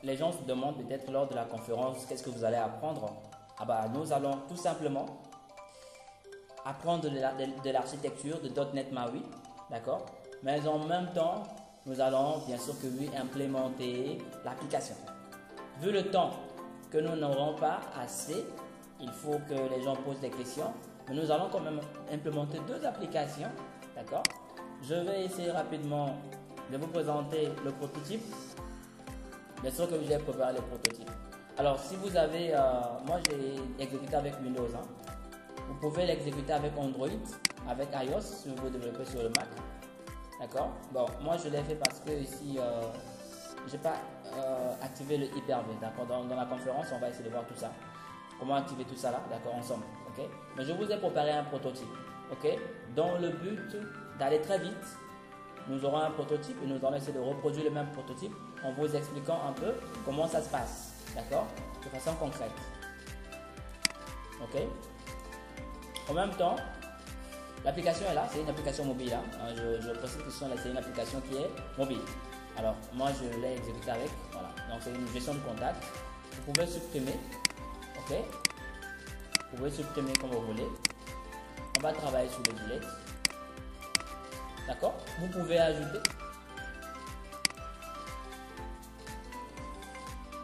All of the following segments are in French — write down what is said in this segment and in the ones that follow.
les gens se demandent peut-être lors de la conférence, qu'est-ce que vous allez apprendre? Ah bah, nous allons tout simplement apprendre de l'architecture de .NET MAUI, d'accord? Mais en même temps, nous allons bien sûr que oui, implémenter l'application. Vu le temps que nous n'aurons pas assez, il faut que les gens posent des questions. Mais nous allons quand même implémenter deux applications, d'accord? Je vais essayer rapidement de vous présenter le prototype. Bien sûr que j'ai préparé le prototype. Alors, si vous avez, moi j'ai exécuté avec Windows, hein. Vous pouvez l'exécuter avec Android, avec iOS si vous développez sur le Mac. D'accord? Bon, moi je l'ai fait parce que ici, je n'ai pas activé le Hyper-V. D'accord? Dans la conférence, on va essayer de voir tout ça. Comment activer tout ça là, d'accord, ensemble. Ok? Mais je vous ai préparé un prototype. Ok? Dans le but d'aller très vite, nous aurons un prototype et nous allons essayer de reproduire le même prototype en vous expliquant un peu comment ça se passe. D'accord? De façon concrète. Ok? En même temps, l'application est là, c'est une application mobile. Hein. Je précise que c'est une application qui est mobile. Alors, moi je l'ai exécutée avec. Voilà. Donc, c'est une gestion de contact. Vous pouvez supprimer. Ok? Vous pouvez supprimer comme vous voulez. On va travailler sur le delete. D'accord? Vous pouvez ajouter.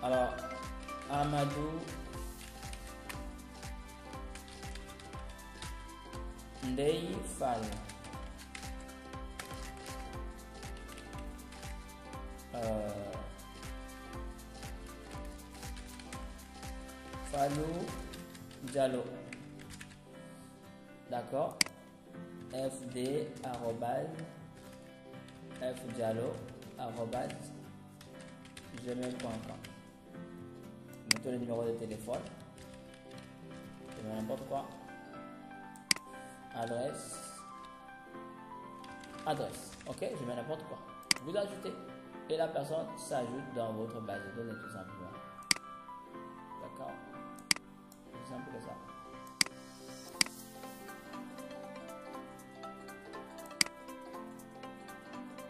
Alors, Amadou Ndeye Fall. Fallou Diallo. D'accord? fd@fdiallo@gmail.com. Mettez le numéro de téléphone. Je mets n'importe quoi. Adresse. Ok, je mets n'importe quoi. Vous ajoutez et la personne s'ajoute dans votre base de données tout simplement. D'accord? C'est simple que ça.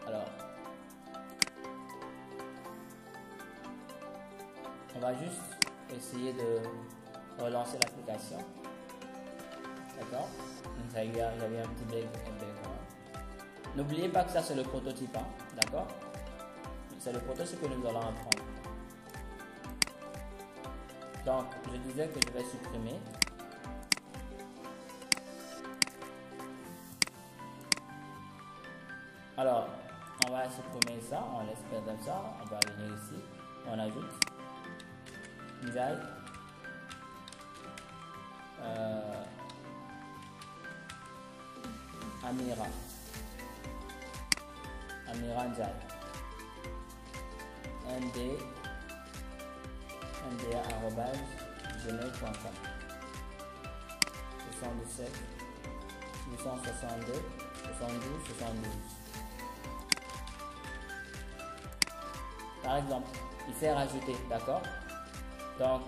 Alors, on va juste essayer de relancer l'application. D'accord? J'avais un petit bug. N'oubliez pas que ça c'est le prototype. Hein? D'accord? C'est le prototype que nous allons apprendre. Donc, je disais que je vais supprimer. Alors, on va supprimer ça, on laisse perdre ça, on va venir ici, on ajoute Ndiaye, Amira Ndiaye, nda@gmail.com 77 862 72 72. Par exemple, il fait rajouter, d'accord? Donc,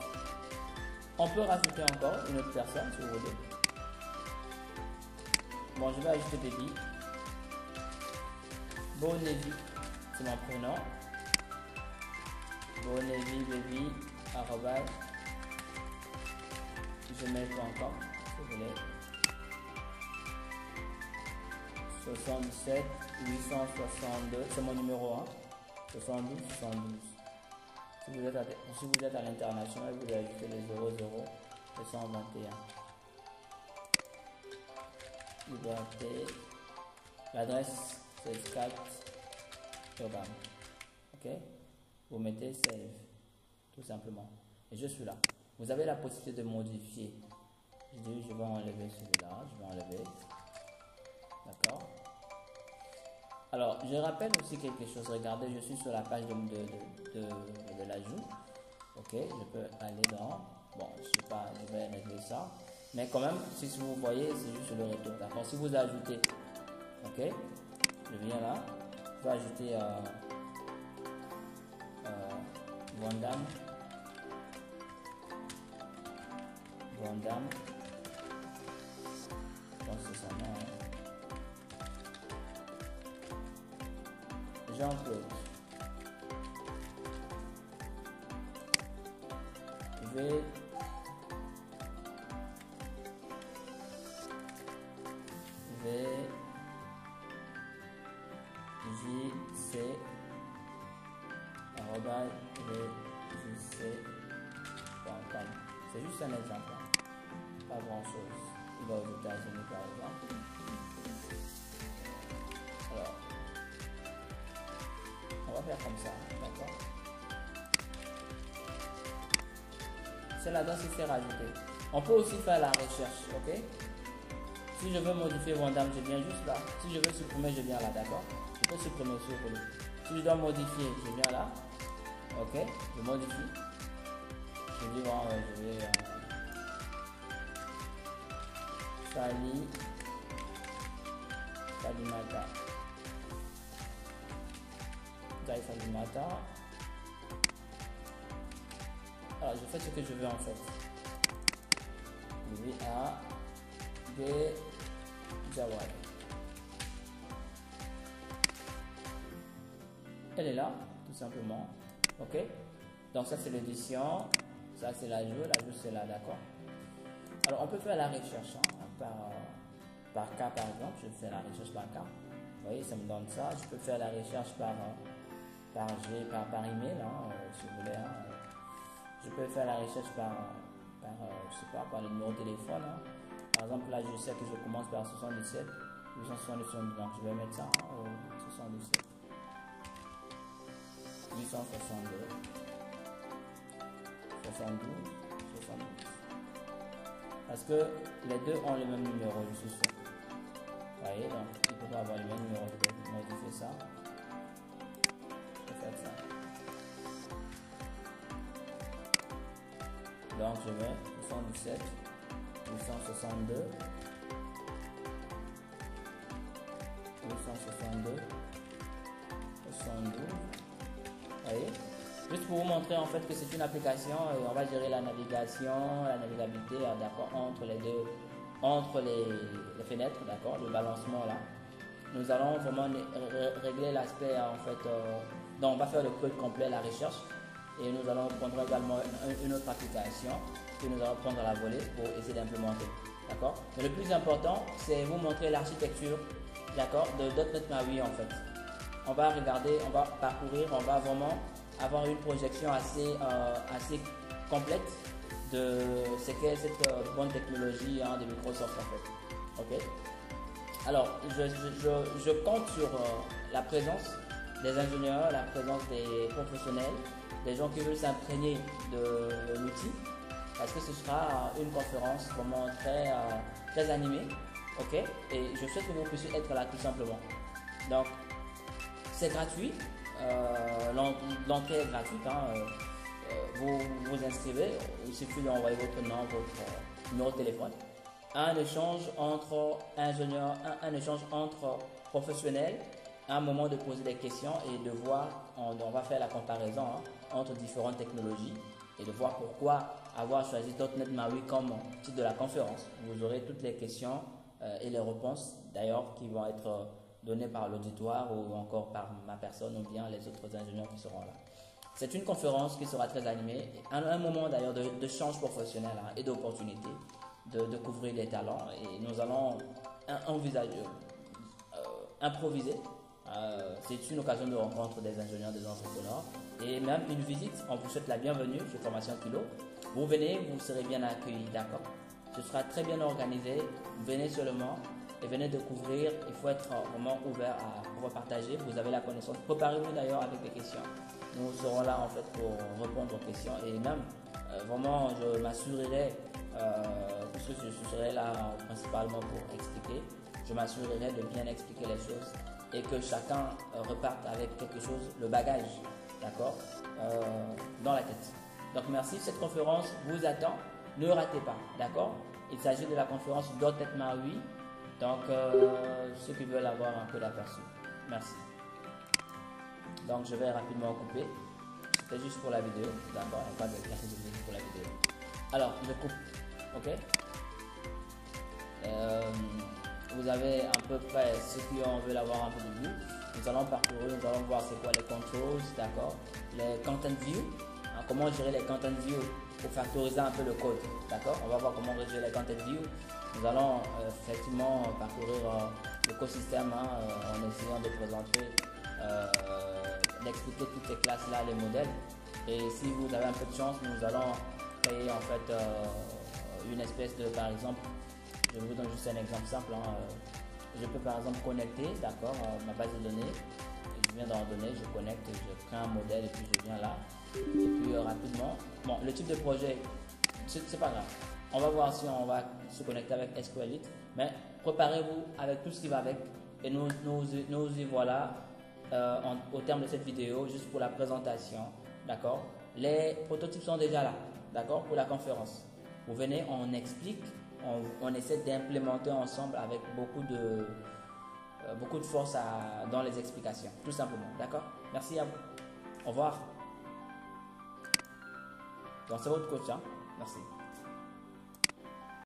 on peut rajouter encore une autre personne si vous voulez. Bon, je vais ajouter Baby. Bonevi, c'est mon prénom. Bonevi Baby @gmail.com si vous voulez. 77 862, c'est mon numéro 1. 72 72. Si vous êtes à l'international, vous ajoutez les 00 et 121. Liberté. L'adresse c'est 4 Tobam. Ok? Vous mettez save. Tout simplement. Et je suis là. Vous avez la possibilité de modifier. Je dis je vais enlever celui-là. Je vais enlever. D'accord? Alors, je rappelle aussi quelque chose. Regardez, je suis sur la page de l'ajout. Ok, je peux aller dans... Bon, je sais pas, je vais régler ça. Mais quand même, si vous voyez, c'est juste le retour. D'accord? Si vous ajoutez, ok, je viens là. Je vais ajouter Vandam. Je pense que c'est son nom. Hein. Jean-Claude. vjc@vjc.com. C'est juste un exemple, hein. Pas grand chose. Il va aux États-Unis par exemple. Alors, on va faire comme ça, d'accord? C'est là-dedans si c'est rajouté. On peut aussi faire la recherche, ok? Si je veux modifier Vandame, je viens juste là. Si je veux supprimer, je viens là, d'accord? Je peux supprimer sur le. Si je dois modifier, je viens là. Ok, je modifie. Je dis bon, je vais Salimata. Salimata. Alors, je fais ce que je veux en fait. Je vais à des Jawad. Elle est là, tout simplement. Ok, donc ça c'est l'édition, ça c'est l'ajout c'est là, d'accord. Alors on peut faire la recherche hein, par cas par exemple. Je fais la recherche par cas. Vous voyez, ça me donne ça. Je peux faire la recherche par email hein, si vous voulez. Hein. Je peux faire la recherche par je sais pas, par le numéro de téléphone. Hein. Par exemple là je sais que je commence par 77 877, donc je vais mettre ça hein, 77 862 72 72, parce que les deux ont le même numéro, je suis sûr. Vous voyez, donc il peut pas avoir le même numéro. Je vais modifier ça. Je vais faire ça. Donc je mets 77 862 862 72. Voyez, juste pour vous montrer en fait que c'est une application et on va gérer la navigation, la navigabilité, d'accord, entre les deux, entre les fenêtres, d'accord, le balancement là. Nous allons vraiment régler l'aspect en fait, donc on va faire le code complet, la recherche, et nous allons prendre également une autre application que nous allons prendre à la volée pour essayer d'implémenter, d'accord. Mais le plus important, c'est vous montrer l'architecture, d'accord, de .NET MAUI en fait. On va regarder, on va parcourir, on va vraiment avoir une projection assez complète de ce qu'est cette bonne technologie hein, de Microsoft en fait. Ok. Alors, je compte sur la présence des ingénieurs, la présence des professionnels, des gens qui veulent s'imprégner de l'outil, parce que ce sera une conférence vraiment très animée. Ok. Et je souhaite que vous puissiez être là tout simplement. Donc, c'est gratuit, l'entrée est gratuite, hein, vous vous inscrivez, il suffit d'envoyer votre nom, votre numéro de téléphone. Un échange entre ingénieurs, un échange entre professionnels, un moment de poser des questions et de voir, on va faire la comparaison hein, entre différentes technologies et de voir pourquoi avoir choisi .NET MAUI comme titre de la conférence. Vous aurez toutes les questions et les réponses d'ailleurs qui vont être donné par l'auditoire ou encore par ma personne ou bien les autres ingénieurs qui seront là. C'est une conférence qui sera très animée, un moment d'ailleurs de change professionnel hein, et d'opportunité, de découvrir des talents et nous allons envisager, improviser. C'est une occasion de rencontre des ingénieurs, des entrepreneurs et même une visite. On vous souhaite la bienvenue chez Formation Kilo. Vous venez, vous serez bien accueillis, d'accord. Ce sera très bien organisé, venez seulement. Et venez découvrir, il faut être vraiment ouvert à pouvoir partager. Vous avez la connaissance. Préparez-vous d'ailleurs avec des questions. Nous serons là en fait pour répondre aux questions et même vraiment je m'assurerai, puisque je serai là principalement pour expliquer, je m'assurerai de bien expliquer les choses et que chacun reparte avec quelque chose, le bagage, d'accord, dans la tête. Donc merci, cette conférence vous attend. Ne ratez pas, d'accord. Il s'agit de la conférence .NET MAUI. Donc, ceux qui veulent avoir un peu d'aperçu. Merci. Donc, je vais rapidement couper. C'était juste pour la vidéo. D'accord, il n'y a pas de carte de vidéo pour la vidéo. Alors, je coupe. Ok. Vous avez à peu près ceux qui veulent avoir un peu de vue. Nous allons parcourir, nous allons voir c'est quoi les controls, d'accord. Les content view. comment gérer les content views pour factoriser un peu le code. D'accord? On va voir comment gérer les content views. Nous allons effectivement parcourir l'écosystème en essayant de présenter, d'expliquer toutes ces classes-là, les modèles. Et si vous avez un peu de chance, nous allons créer en fait une espèce de, par exemple, je vous donne juste un exemple simple. Je peux par exemple connecter, d'accord, ma base de données. Je viens d'en donner, je connecte, je crée un modèle et puis je viens là. Et puis rapidement, bon, le type de projet, c'est pas grave. On va voir si on va se connecter avec SQLite, mais préparez-vous avec tout ce qui va avec. Et nous y voilà au terme de cette vidéo, juste pour la présentation, d'accord. Les prototypes sont déjà là, d'accord, pour la conférence. Vous venez, on explique, on essaie d'implémenter ensemble avec beaucoup de force dans les explications, tout simplement, d'accord. Merci à vous. Au revoir. Donc c'est votre coach, hein. Merci.